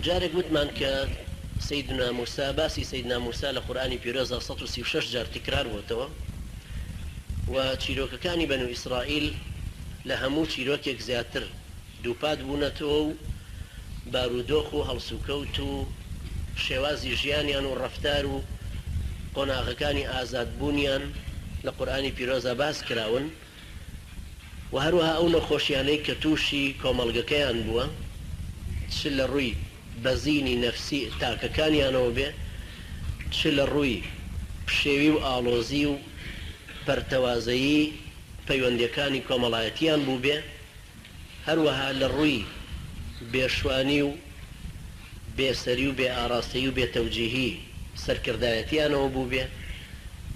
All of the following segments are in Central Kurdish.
جارێک وتمان کە سيدنا موسى باسی سيدنا موسى لە قورآانی پیرۆزە 136 جار تکرار بووتەوە و چیرۆکەکانی بەنو ئیسرائیل لە هەموو چیرۆکێک زیاتر دووپات بوونەتەوە و بارودۆخ و هەڵسوکەوت و شێوازی ژیانیان و ڕەفتار و قۆناغەکانی ئازادبوونیان لە قورآانی پیرۆزە باس کراون و هەروەها ئەو نەخۆشیانەی کە تووشی کۆمەڵگەکەیان بووە چ لە ڕووی بەزینی نەفسی تاکەکانیانەوە بێ چ لە ڕووی پشێوی و ئاڵۆزی و پەرتەوازەیی پەیوەندیەکانی کۆمەڵایەتیان بوو بێ هەروەها لە ڕووی بێشوانی و بێسەری و بێ ئاراستەیی و بێتەوجیهی سەرکردایەتیانەوە بوو بێ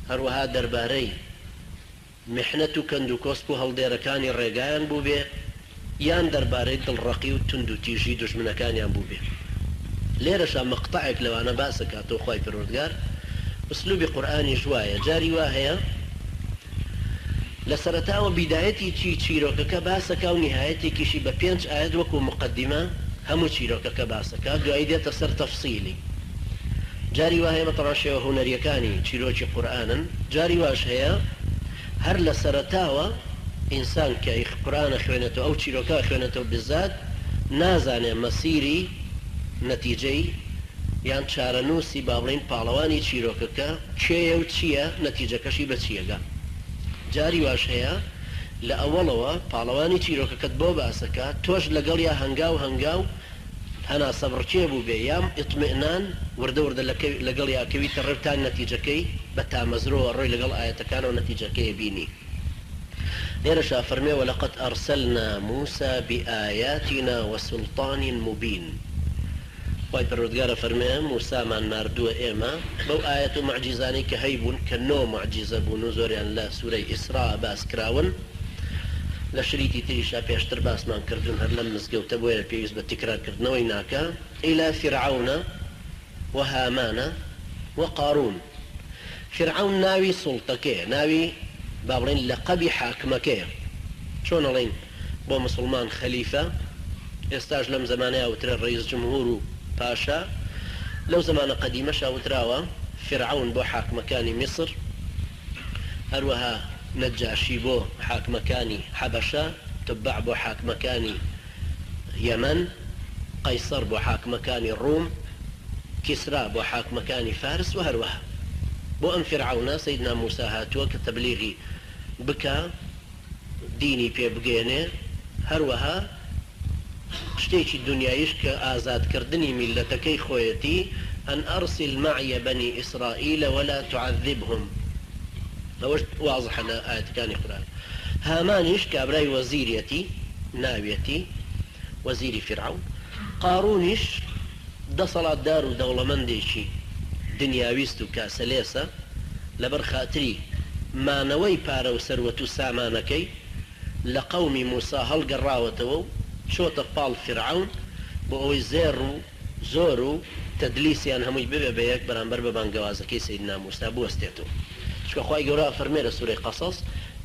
هەروەها دەربارەی محنەت و کەند و کۆسپ و هەڵدێرەکانی ڕێگایان بوو بێ یان دەربارەی دڵڕەقی و تند و تیژی دوژمنەکانیان بوو بێ لێرەشە مەقتەعێک لەوانە باسەکاتەوە خوای پەروەردگار ئوسلوبی قورئانی ژوایە جاری وا هەیە لە سەرەتاوە بیدایەتی چیرۆکەکە باسەکە و نهایەتێکیشی بە 5 ئاەت وەکو مقدمە هەموو چیرۆکەکە باسەکە دوایی دێتە سەر تەفسیلی جاری وا هەیە بەتەڕە شێوە هونەریەکانی چیرۆکی قورئانن جاری واش هەیە هەر لە سەرەتاوە ئینسان کە قورئانە خوێنێتەوە ئەو چیرۆکە خوێنێتەوە بزات نازانێ مەسیری نەتیجەی یان چارەنووسی با بڵێن پاڵەوانی چیرۆکەکە کێیە و چییە نەتیجەکەشی بە چیەگە جاری واش هەیە لە ئەوەڵەوە پاڵەوانی چیرۆکەکەت بۆ باسەکە تۆش لەگەڵ یا هەنگاو هەنگاو هەنا سەبڕچێ بوو بێ یام ئیطمئنان وردە وردە لەگەڵ یاکەویتە ڕێتان نەتیجەکەی بە تامەزرەوە ڕۆی لەگەڵ ئاەتەکانە و نەتیجەکەی بینی لێرەشا فەرمێ وەلەقەد ئەرسەلنا موسى بآياتنا وسلطان مبين خوای پەروەردگارە فەرمێ موسامان ناردووە ئێمە بەو ئاەت و معجیزانەی کە هەیبوون کە 9 معجیزە بوون و زۆریان لە سوورەی ئیسرا باس کراون لە شریتی تریشا پێشتر باسمان کردون هەر لەم مزگەوتە بۆیە پێویست بە تکرارکردنەوەی ناکە ئیلا فرعونە وهامانە وقارون فرعون ناوی سوڵتەکەیە ناوی با بڵێن لەقەبی حاکمەکەیە چۆن ئەڵێن بۆ مسلمان خەلیفە ئێستاش لەم زمانەیە وترە ڕئیس جمهور و پاشا لەو زمانە قەدیمەشا وتراوە فرعون بۆ حاکمەکانی میسر هەروەها نەجاشی بۆ حاکمەکانی حەبەشە تبع بۆ حاکمەکانی یەمەن قەیسەر بۆ حاکمەکانی ڕووم کیسرا بۆ حاکمەکانی فارس و هەروەها بۆ ئەم فرعونە سەیدنا موسا هاتووە کە تەبلیغی بکە دینی پێ بگێنێ هەروەها شتێکی دنیایش کە ئازادکردنی میلەتەکەی خۆیەتی ئەن ئەرسل معیە بەنی ئیسرائیل ولا تعذبهم ئەوەش واضحە لە ئاەتەکانی قورئان هامانیش کابرای وەزیرەتی ناویەتی وەزیری فرعون قارونیش دەسەڵاتدار و دەوڵەمەندێکی دنیاویست و کاسەلێسە لەبەر خاتری مانەوەی پارە و سەروەت و سامانەکەی لە قەومی موسا هەڵگەڕاوەتەوە و چۆتە پاڵ فرعون بۆ ئەوەی زێر و زۆر و تەدلیسیان هەمووی ببێ بە یەک بەرامبەر بە بانگەوازەکەی سەیدنا موسا بوەستێتەوە چکە خوای گەورە فەرمێ لە سوورەی قەسەس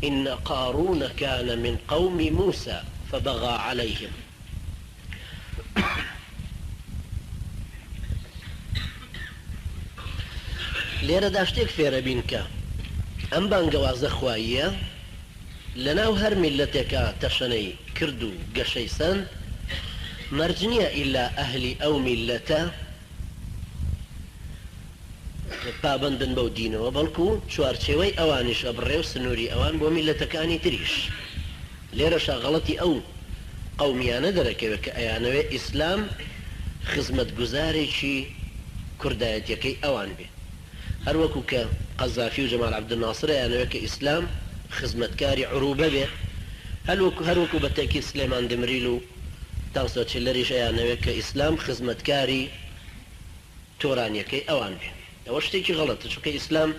إن قارون كان من قوم موسى فبغى عليهم لێرەدا شتێک فێرە بین کە ئەم بانگەوازە خواییە لەناو هەر میلەتێکە تەشەنەی کرد و گەشەی سەند مەرج نییە ئیلا ئەهلی ئەو میلەتە پابەندن بەو دینەوە بەڵکو چوارچێوەی ئەوانیش ئەبڕێ و سنووری ئەوان بۆ میلەتەکانی تریش لێرەشە غەڵەتی ئەو قەومیانە دەرەکەوێت کە ئەیانەوێ ئیسلام خزمەتگوزارێکی کوردایەتیەکەی ئەوان بێ هەروەکو کە قەزافی و جەمال عەبدولناسر ئەیانەوێت کە ئیسلام خزمەتکاری عروبە بێ هەروەکو بە تەکید سلێمان دمریل و تاسۆ چلەریش ئەیانەوێت کە ئیسلام خزمەتکاری تۆرانیەکەی ئەوان بێ ئەوە شتێکی غەڵەتە چونکە ئیسلام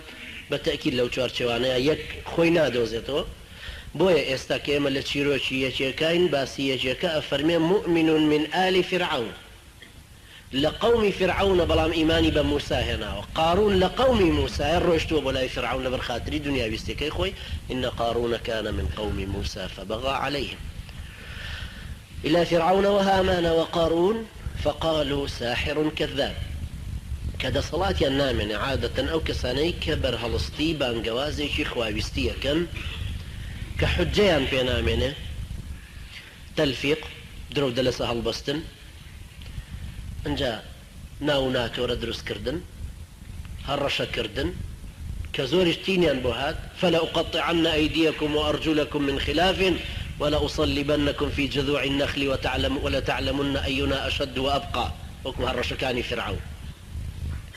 بە تەکید لەو چوارچێوانەیە یەک خۆی نادۆزێتەوە بۆیە ئێستا کە ئێمە لە چیرۆکی یەکێکین باسی یەکێکە ئەفەرمێ مؤمن من آل فرعون لە قەومی فرعونە بەڵام ئیمانی بە موسا هێناوە قارون لە قەومی موسا ڕۆیشتووە بۆ لای فرعون لەبەر خاتری دنیاویستەکەی خۆی إن قارون كان من قوم موسى فبغى عليهم إلى فرعون وهامان وقارون فقالوا ساحر كذاب کە دەسەڵاتیان نامێنێ عادەتەن ئەو کەسانەی کە بەرهەڵستی بانگەوازێکی خواویستی یەکەن کە حجەیان پێ نامێنێ تەلفیق درۆ دەلەسە هەڵبەستن ئەنجا ناو ناکەورە دروستکردن هەڕەشەکردن کە زۆریش تینیان بۆ هات فلأقطعن أيديكم وأرجلكم من خلاف ولأصلبنكم في جذوع النخل ولتعلمن أينا أشد وأبقى وكم هەڕەشەکانی فرعون